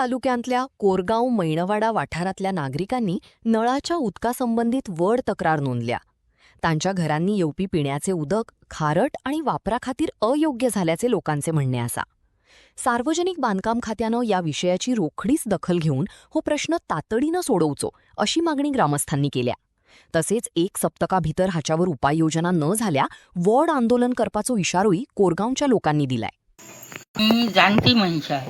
तालुक्यातल्या कोरगाव मैणवाडा वाठारातल्या नागरिकांनी नळाच्या उदकासंबंधित वड तक्रार नोंदल्या. तांच्या घरांनी येवपी पिण्याचे उदक खारट आणि वापराखातीर अयोग्य झाल्याचे लोकांचे म्हणणे आसा. सार्वजनिक बांधकाम खात्यानं या विषयाची रोखडीच दखल घेऊन हो प्रश्न तातडीनं सोडवचो अशी मागणी ग्रामस्थांनी केल्या. तसेच 1 सप्तकाभितर हाच्यावर उपाययोजना न झाल्या वड आंदोलन करपाचो इशारोही कोरगावच्या लोकांनी दिलाय. मी जाणटी मनशा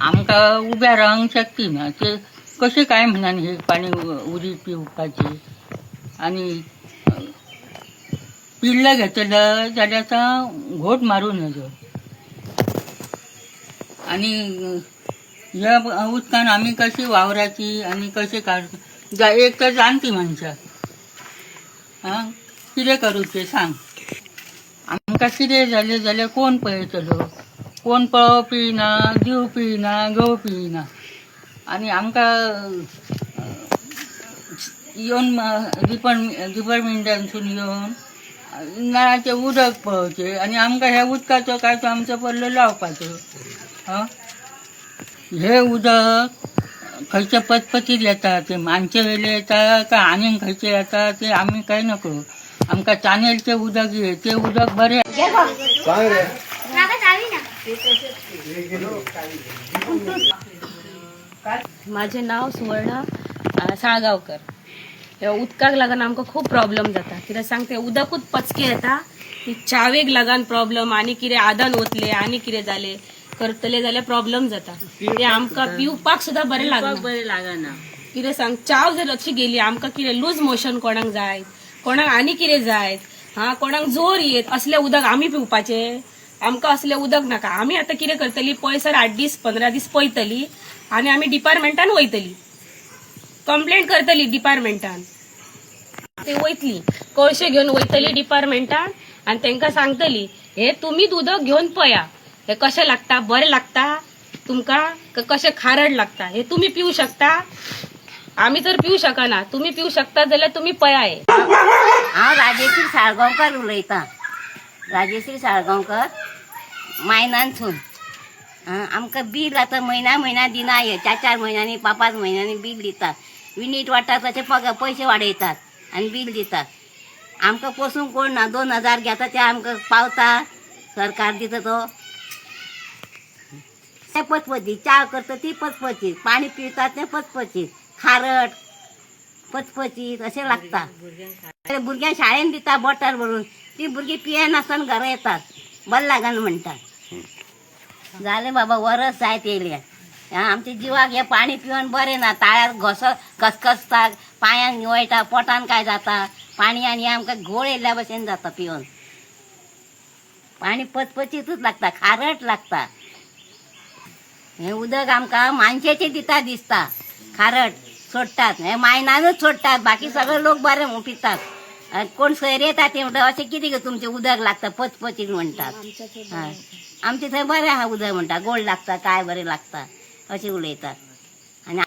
आमकां उब्या रावंक शकती ना, ते कशें काय म्हणून हे पाणी उदीक पिवपाचे आनी पिल्लं घेतलं जाल्यार आतां घोट मारूं नजो. आनी ह्या उदकान आमी कशी वावराची आनी कशें काडटा. एक तर जाणटी मनशां कितें करूचें सांग. आमकां कितें जालें जाल्यार कोण पळयतलो, कोण पळोवपी ना, दिवपी ना, घेवपी ना. आनी आमकां येवन डिपार्टमेंटांतसून येवन नळाचें उदक पळोवचें आनी आमकां ह्या उदकाचो काय तो आमचो पडलो लावपाचो. हे उदक खंयचे पचपचीत येता, ते मानचे वयले येता काय आनीक खंयचे येता ते आमी काय नकळो. आमकां चानेलचें उदक ते उदक बरें. माझे नाव सुवर्णा साळगावकर. ह्या उदकाक लागून आमकां खूब प्रॉब्लेम जाता. कित्याक सांग ते उदकूच पचके येता, ती चावेक लागून प्रॉब्लेम आनी कितें आदन वतले आनी कितें जालें करतले जाल्यार प्रॉब्लेम जाता. ते आमकां पिवपाक सुद्दां बरें लागना. कितें सांग चाव जर अशी गेली आमकां कितें लूज मोशन कोणाक जाय, कोणाक आनी कितें जाय, कोणाक जोर येत असले उदक आमी पिवपाचे. आमकां असले उदक नाका. आमी आतां कितें करतली, पयसर 8 दीस 15 दीस पळयतली आनी आमी डिपार्टमेंटान वयतली, कंप्लेंट करतली डिपार्टमेंटान. ते वयतली कळशे घेवन वयतली डिपार्टमेंटान आनी तांकां सांगतली हे तुमीच उदक घेवन पळया, हे कशें लागता, बरें लागता तुमकां कशें खारड लागता, हे तुमी पिवू शकता. आमी तर पिवू शकना, तुमी पिवू शकता जाल्यार तुमी पळया. हांव राजेश्री साळगांवकर उलयतां. राजेश्री साळगांवकर मायनानसून. आमकां बील आतां म्हयन्या दिना, 4 म्हयन्यांनी 5 म्हयन्यांनी बील दितात. युनिट वाडटा तशे पयशे वाडयतात आनी बील दितात. आमकां पसून कोण ना, 2000 घेता ते आमकां पावता, सरकार दिता तो. ते पचपचीत च्या करता ती पचपचीत, पाणी पितात ते पचपचीत, खारट पचपचीत अशें लागता. भुरग्यांक शाळेन दिता बॉटल भरून, ती भुरगीं पियेनासतना घरा येतात, बरें लागना म्हणटात. जालें बाबा, वरस जायत येयलें. आमच्या जिवाक हे पाणी पिवन बरें ना. ताळ्यार घसघसता, पांयांक निवयटा, पोटान काय जाता. पाणी आनी आमकां घोळ येयल्ल्या भशेन जाता पिवन. पाणी पचपचीतूच लागता, खारट लागता. हे उदक आमकां मानशेचें दिता दिसता. खारट सोडटात, हे मायनानूच सोडटात, बाकी सगळे लोक बरें पितात. कोण सैर येता ते म्हणटा अशें कितें गे तुमचें उदक लागता पचपचीत म्हणटात. आमचे थंय बरें आहा उदक म्हणटा, गोड लागता, काय बरें लागता अशें उलयतात.